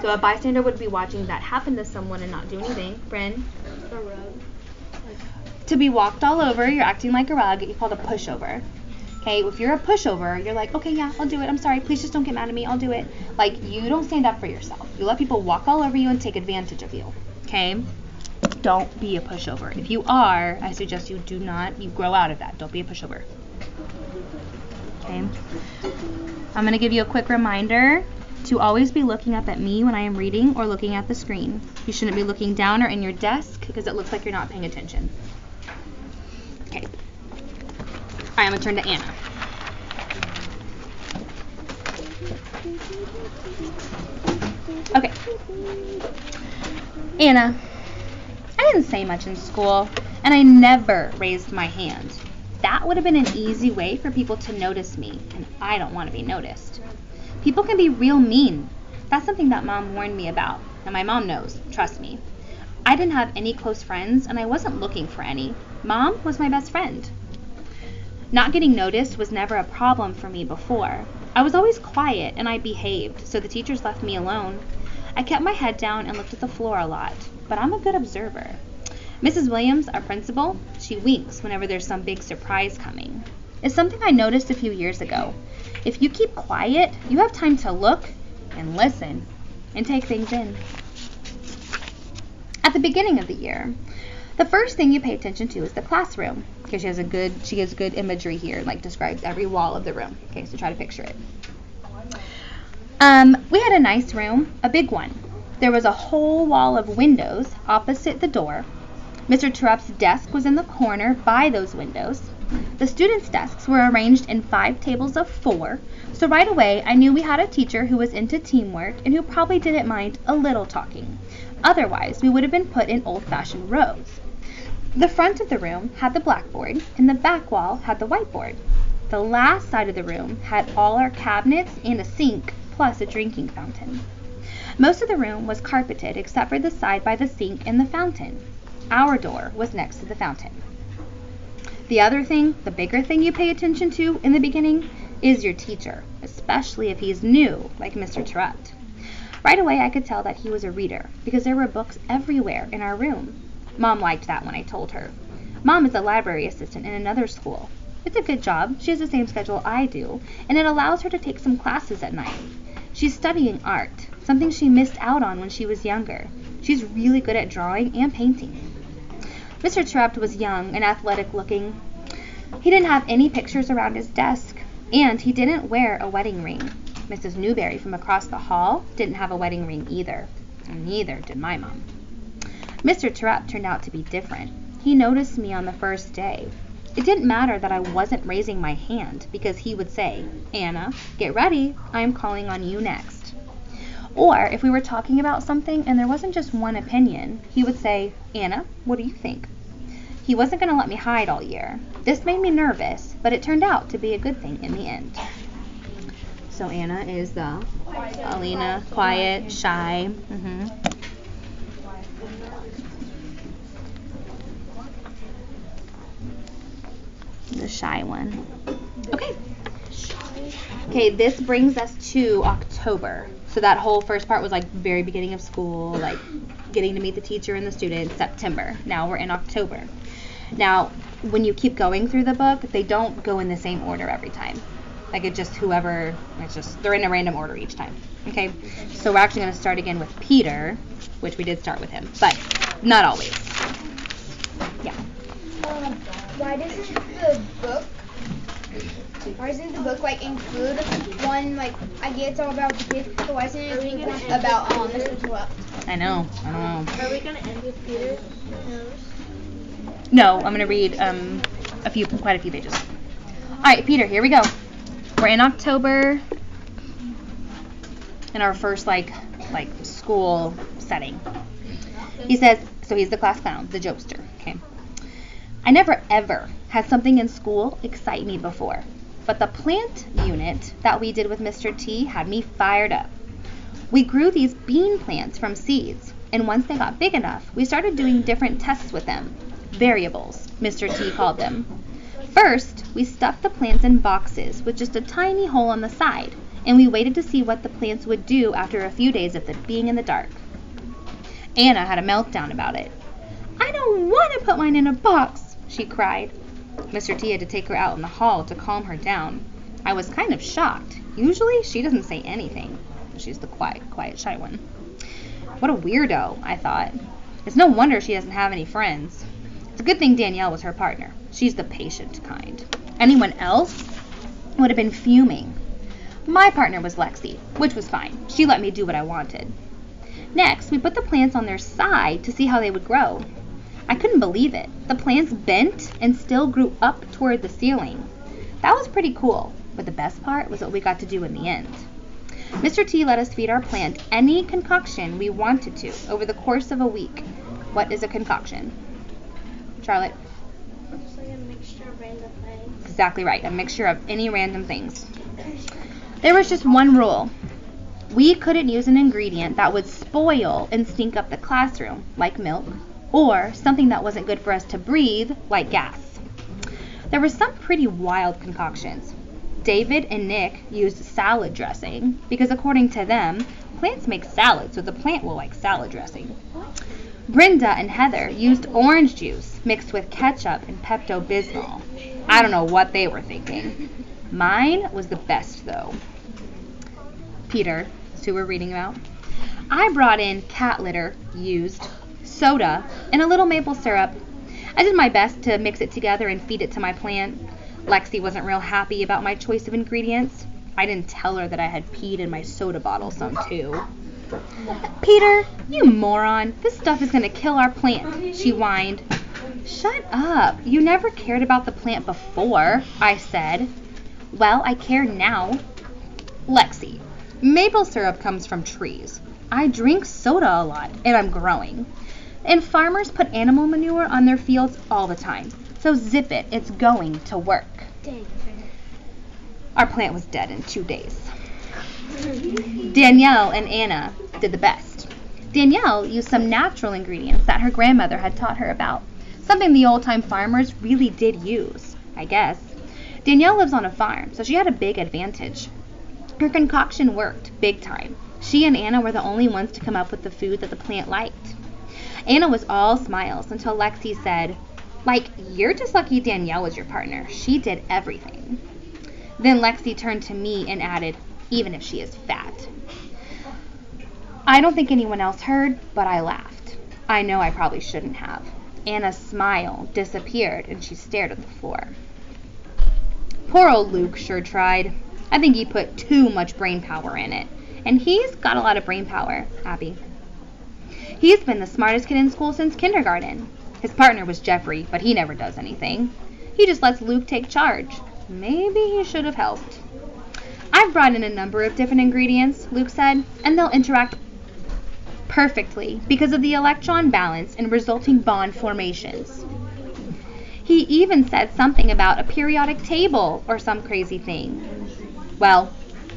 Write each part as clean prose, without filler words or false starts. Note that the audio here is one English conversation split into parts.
So a bystander would be watching that happen to someone and not do anything. Bryn? The rug. To be walked all over, you're acting like a rug, you called a pushover. Okay, if you're a pushover, you're like, okay, yeah, I'll do it. I'm sorry. Please just don't get mad at me. I'll do it. Like, you don't stand up for yourself. You let people walk all over you and take advantage of you. Okay? Don't be a pushover. If you are, I suggest you grow out of that. Don't be a pushover. Okay? I'm going to give you a quick reminder to always be looking up at me when I am reading or looking at the screen. You shouldn't be looking down or in your desk because it looks like you're not paying attention. Okay. All right, I'm going to turn to Anna. Okay. Anna, I didn't say much in school, and I never raised my hand. That would have been an easy way for people to notice me, and I don't want to be noticed. People can be real mean. That's something that Mom warned me about, and my mom knows, trust me. I didn't have any close friends, and I wasn't looking for any. Mom was my best friend. Not getting noticed was never a problem for me before. I was always quiet and I behaved, so the teachers left me alone. I kept my head down and looked at the floor a lot, but I'm a good observer. Mrs. Williams, our principal, she winks whenever there's some big surprise coming. It's something I noticed a few years ago. If you keep quiet, you have time to look and listen and take things in. At the beginning of the year, the first thing you pay attention to is the classroom. Okay, she has good imagery here, like describes every wall of the room. Okay, so try to picture it. We had a nice room, a big one. There was a whole wall of windows opposite the door. Mr. Terupt's desk was in the corner by those windows. The students' desks were arranged in 5 tables of 4, so right away I knew we had a teacher who was into teamwork and who probably didn't mind a little talking. Otherwise, we would have been put in old-fashioned rows. The front of the room had the blackboard, and the back wall had the whiteboard. The last side of the room had all our cabinets and a sink, plus a drinking fountain. Most of the room was carpeted except for the side by the sink and the fountain. Our door was next to the fountain. The other thing, the bigger thing you pay attention to in the beginning, is your teacher, especially if he's new, like Mr. Terupt. Right away I could tell that he was a reader, because there were books everywhere in our room. Mom liked that when I told her. Mom is a library assistant in another school. It's a good job. She has the same schedule I do, and it allows her to take some classes at night. She's studying art, something she missed out on when she was younger. She's really good at drawing and painting. Mr. Terupt was young and athletic looking. He didn't have any pictures around his desk, and he didn't wear a wedding ring. Mrs. Newberry from across the hall didn't have a wedding ring either, and neither did my mom. Mr. Terupt turned out to be different. He noticed me on the first day. It didn't matter that I wasn't raising my hand, because he would say, "Anna, get ready, I am calling on you next." Or if we were talking about something and there wasn't just one opinion, he would say, "Anna, what do you think?" He wasn't going to let me hide all year. This made me nervous, but it turned out to be a good thing in the end. So Anna is the Alina, quiet, shy. The shy one. Okay, this brings us to October. So that whole first part was like very beginning of school, like getting to meet the teacher and the students, September. Now we're in October. Now, when you keep going through the book, they don't go in the same order every time. Like they're in a random order each time. Okay, so we're actually going to start again with Peter, which we did start with him, but not always. Yeah. Why doesn't the book like include one, like, I get it's all about the kids, but why doesn't it include one about Mr. Terupt? I know. Are we gonna end with Peter? No, I'm gonna read quite a few pages. All right, Peter, here we go. We're in October, in our first like school setting. He says, so he's the class clown, the jokester. Okay. I never ever had something in school excite me before, but the plant unit that we did with Mr. T had me fired up. We grew these bean plants from seeds, and once they got big enough, we started doing different tests with them. Variables, Mr. T called them. First, we stuffed the plants in boxes with just a tiny hole on the side, and we waited to see what the plants would do after a few days of being in the dark. Anna had a meltdown about it. "I don't want to put mine in a box," she cried. Mr. T had to take her out in the hall to calm her down. I was kind of shocked. Usually she doesn't say anything. She's the quiet, shy one. What a weirdo, I thought. It's no wonder she doesn't have any friends. It's a good thing Danielle was her partner. She's the patient kind. Anyone else would have been fuming. My partner was Lexi, which was fine. She let me do what I wanted. Next, we put the plants on their side to see how they would grow. I couldn't believe it. The plants bent and still grew up toward the ceiling. That was pretty cool, but the best part was what we got to do in the end. Mr. T let us feed our plant any concoction we wanted to over the course of a week. What is a concoction? Charlotte? It's like a mixture of random things. Exactly right, a mixture of any random things. There was just one rule. We couldn't use an ingredient that would spoil and stink up the classroom, like milk, or something that wasn't good for us to breathe, like gas. There were some pretty wild concoctions. David and Nick used salad dressing because, according to them, plants make salad, so the plant will like salad dressing. Brenda and Heather used orange juice mixed with ketchup and Pepto-Bismol. I don't know what they were thinking. Mine was the best, though. Peter, that's who we're reading about. I brought in cat litter, used soda, and a little maple syrup. I did my best to mix it together and feed it to my plant. Lexi wasn't real happy about my choice of ingredients. I didn't tell her that I had peed in my soda bottle some too. "Peter, you moron, this stuff is going to kill our plant," she whined. "Shut up, you never cared about the plant before," I said. "Well, I care now." "Lexi, maple syrup comes from trees. I drink soda a lot, and I'm growing. And farmers put animal manure on their fields all the time. So zip it, it's going to work." Dang. Our plant was dead in 2 days. Danielle and Anna did the best. Danielle used some natural ingredients that her grandmother had taught her about. Something the old-time farmers really did use, I guess. Danielle lives on a farm, so she had a big advantage. Her concoction worked, big time. She and Anna were the only ones to come up with the food that the plant liked. Anna was all smiles until Lexi said, "Like, you're just lucky Danielle was your partner. She did everything." Then Lexi turned to me and added, "Even if she is fat." I don't think anyone else heard, but I laughed. I know I probably shouldn't have. Anna's smile disappeared and she stared at the floor. Poor old Luke sure tried. I think he put too much brain power in it. And he's got a lot of brain power, Abby. He's been the smartest kid in school since kindergarten. His partner was Jeffrey, but he never does anything. He just lets Luke take charge. Maybe he should have helped. "I've brought in a number of different ingredients," Luke said, "and they'll interact perfectly because of the electron balance and resulting bond formations." He even said something about a periodic table or some crazy thing. Well,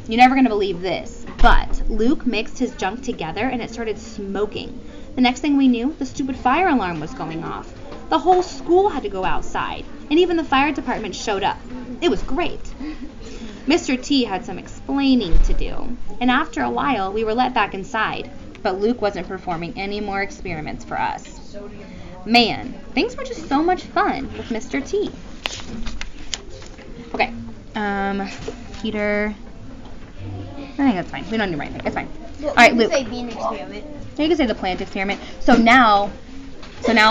you're never going to believe this, but Luke mixed his junk together and it started smoking. The next thing we knew, the stupid fire alarm was going off. The whole school had to go outside, and even the fire department showed up. It was great. Mr. T had some explaining to do, and after a while we were let back inside, but Luke wasn't performing any more experiments for us. Man, things were just so much fun with Mr. T. Okay, Peter, I think that's fine. We don't need to write anything. It's fine. Well, All right, you Luke. can say bean experiment. You can say the plant experiment. So now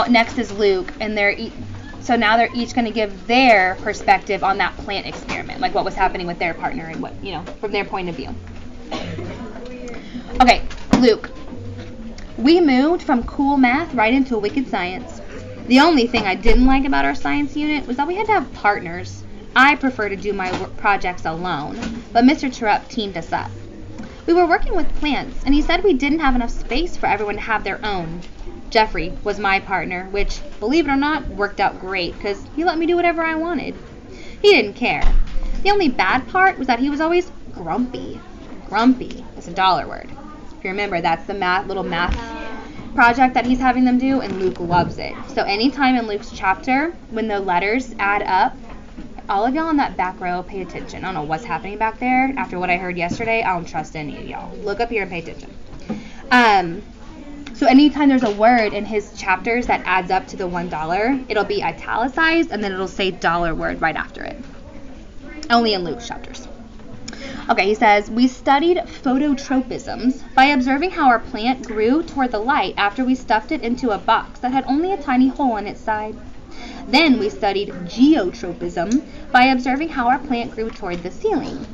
next is Luke, and now they're each going to give their perspective on that plant experiment, like what was happening with their partner and what, from their point of view. Okay, Luke. We moved from cool math right into wicked science. The only thing I didn't like about our science unit was that we had to have partners. I prefer to do my projects alone, but Mr. Terupt teamed us up. We were working with plants, and he said we didn't have enough space for everyone to have their own. Jeffrey was my partner, which, believe it or not, worked out great because he let me do whatever I wanted. He didn't care. The only bad part was that he was always grumpy. Grumpy is a dollar word. If you remember, that's the little math project that he's having them do, and Luke loves it. So anytime in Luke's chapter, when the letters add up, all of y'all in that back row, pay attention. I don't know what's happening back there. After what I heard yesterday, I don't trust any of y'all. Look up here and pay attention. So anytime there's a word in his chapters that adds up to the $1, it'll be italicized, and then it'll say dollar word right after it. Only in Luke's chapters. Okay, he says, we studied phototropisms by observing how our plant grew toward the light after we stuffed it into a box that had only a tiny hole in its side. Then we studied geotropism by observing how our plant grew toward the ceiling.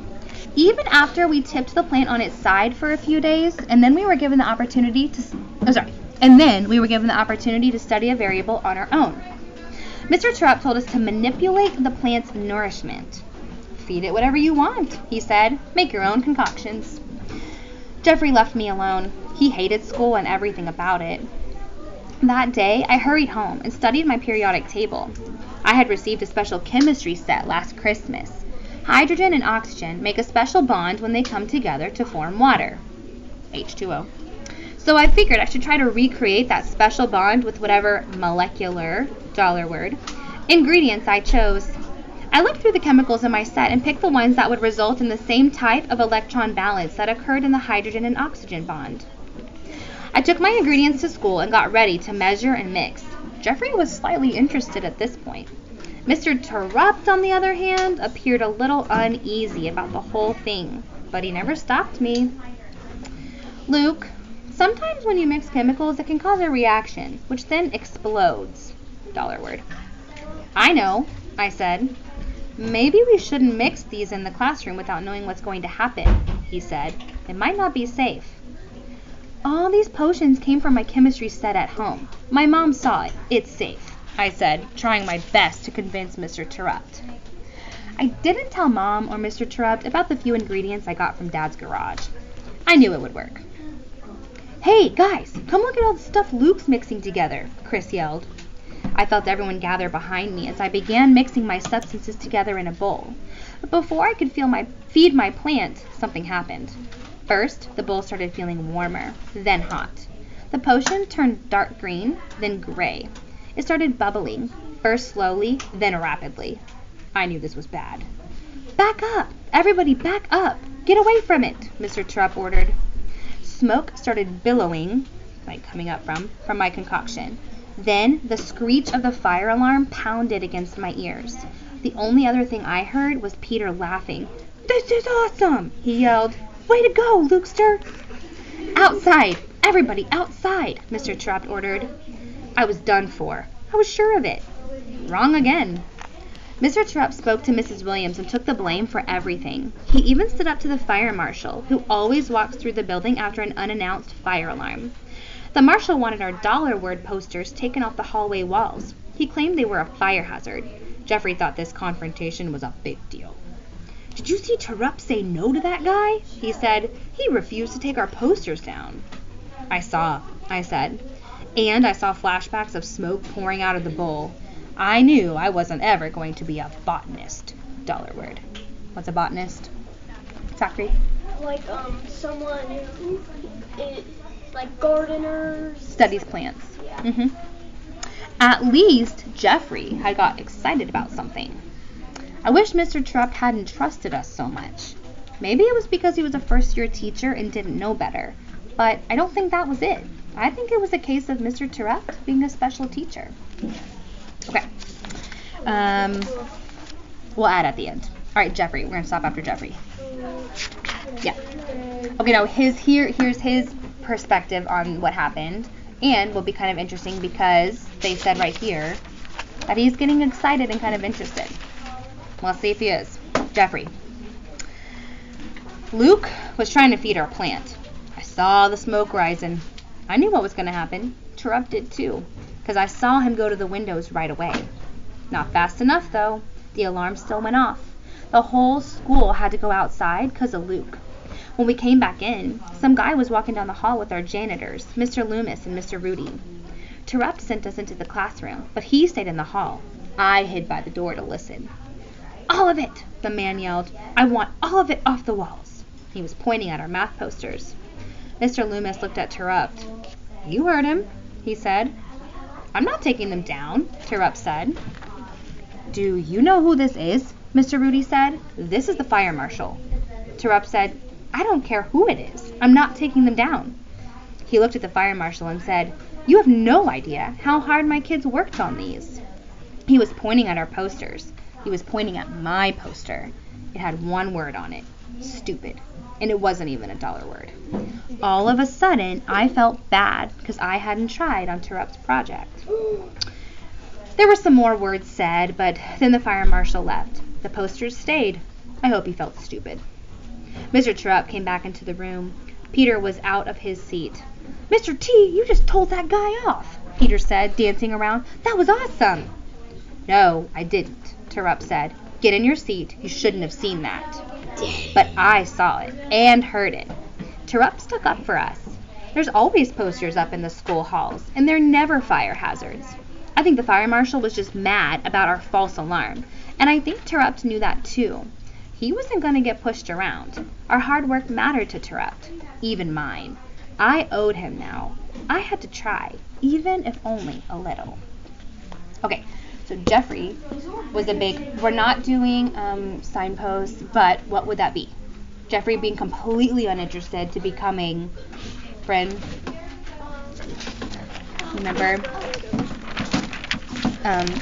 Even after we tipped the plant on its side for a few days, and then we were given the opportunity to study a variable on our own. Mr. Terupt told us to manipulate the plant's nourishment. Feed it whatever you want, he said. Make your own concoctions. Jeffrey left me alone. He hated school and everything about it. That day, I hurried home and studied my periodic table. I had received a special chemistry set last Christmas. Hydrogen and oxygen make a special bond when they come together to form water. H2O. So I figured I should try to recreate that special bond with whatever molecular, dollar word, ingredients I chose. I looked through the chemicals in my set and picked the ones that would result in the same type of electron balance that occurred in the hydrogen and oxygen bond. I took my ingredients to school and got ready to measure and mix. Jeffrey was slightly interested at this point. Mr. Terupt, on the other hand, appeared a little uneasy about the whole thing, but he never stopped me. Luke, sometimes when you mix chemicals, it can cause a reaction, which then explodes. Dollar word. I know, I said. Maybe we shouldn't mix these in the classroom without knowing what's going to happen, he said. It might not be safe. All these potions came from my chemistry set at home. My mom saw it. It's safe, I said, trying my best to convince Mr. Terupt. I didn't tell Mom or Mr. Terupt about the few ingredients I got from Dad's garage. I knew it would work. Hey, guys, come look at all the stuff Luke's mixing together, Chris yelled. I felt everyone gather behind me as I began mixing my substances together in a bowl. But before I could feed my plant, something happened. First, the bowl started feeling warmer, then hot. The potion turned dark green, then gray. It started bubbling, first slowly, then rapidly. I knew this was bad. Back up! Everybody back up! Get away from it! Mr. Terupt ordered. Smoke started billowing, coming up from my concoction. Then the screech of the fire alarm pounded against my ears. The only other thing I heard was Peter laughing. This is awesome! He yelled. Way to go, Lukester! Outside! Everybody outside! Mr. Terupt ordered. I was done for. I was sure of it. Wrong again. Mr. Terupt spoke to Mrs. Williams and took the blame for everything. He even stood up to the fire marshal, who always walks through the building after an unannounced fire alarm. The marshal wanted our dollar word posters taken off the hallway walls. He claimed they were a fire hazard. Jeffrey thought this confrontation was a big deal. Did you see Terupt say no to that guy? He said. He refused to take our posters down. I saw, I said. And I saw flashbacks of smoke pouring out of the bowl. I knew I wasn't ever going to be a botanist. Dollar word. What's a botanist? Zachary? Like, someone who is, like, gardeners. Studies plants. Yeah. Mm-hmm. At least Jeffrey had got excited about something. I wish Mr. Terupt hadn't trusted us so much. Maybe it was because he was a first-year teacher and didn't know better. But I don't think that was it. I think it was a case of Mr. Terupt being a special teacher. Okay. We'll add at the end. All right, Jeffrey. We're going to stop after Jeffrey. Yeah. Okay, now here's his perspective on what happened. And will be kind of interesting because they said right here that he's getting excited and kind of interested. Let's see if he is. Jeffrey. Luke was trying to feed our plant. I saw the smoke rising. I knew what was going to happen. Terupt did too, because I saw him go to the windows right away. Not fast enough, though. The alarm still went off. The whole school had to go outside because of Luke. When we came back in, some guy was walking down the hall with our janitors, Mr. Loomis and Mr. Rudy. Terupt sent us into the classroom, but he stayed in the hall. I hid by the door to listen. All of it, the man yelled. I want all of it off the walls. He was pointing at our math posters. Mr. Loomis looked at Terupt. You heard him, he said. I'm not taking them down, Terupt said. Do you know who this is? Mr. Rudy said. This is the fire marshal. Terupt said, I don't care who it is. I'm not taking them down. He looked at the fire marshal and said, you have no idea how hard my kids worked on these. He was pointing at our posters. He was pointing at my poster. It had one word on it, stupid, and it wasn't even a dollar word. All of a sudden, I felt bad because I hadn't tried on Terupt's project. There were some more words said, but then the fire marshal left. The posters stayed. I hope he felt stupid. Mr. Terupt came back into the room. Peter was out of his seat. Mr. T, you just told that guy off, Peter said, dancing around. That was awesome. No, I didn't, Terupt said. Get in your seat. You shouldn't have seen that. But I saw it and heard it. Terupt stuck up for us. There's always posters up in the school halls, and they're never fire hazards. I think the fire marshal was just mad about our false alarm, and I think Terupt knew that too. He wasn't going to get pushed around. Our hard work mattered to Terupt, even mine. I owed him now. I had to try, even if only a little. Okay, so Jeffrey was a big, we're not doing signposts, but what would that be? Jeffrey being completely uninterested to becoming friend. Remember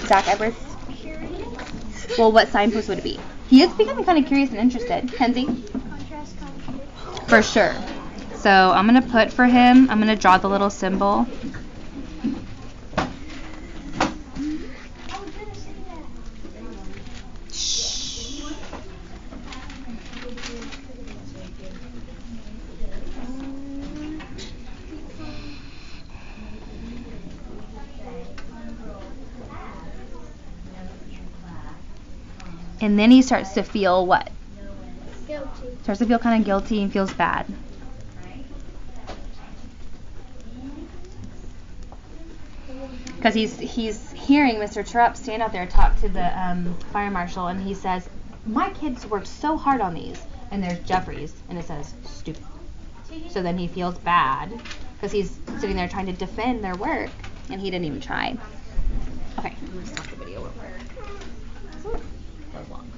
Zach Everett's? Well, what signpost would it be? He is becoming kind of curious and interested. Kenzie? For sure. So I'm going to put for him, I'm going to draw the little symbol. And then he starts to feel what? Guilty. Starts to feel kind of guilty and feels bad. Because he's hearing Mr. Terupt stand out there talk to the fire marshal, and he says, my kids worked so hard on these. And there's Jeffrey's, and it says, stupid. So then he feels bad, because he's sitting there trying to defend their work, and he didn't even try. Okay, I'm going to stop the video real quick. That was long.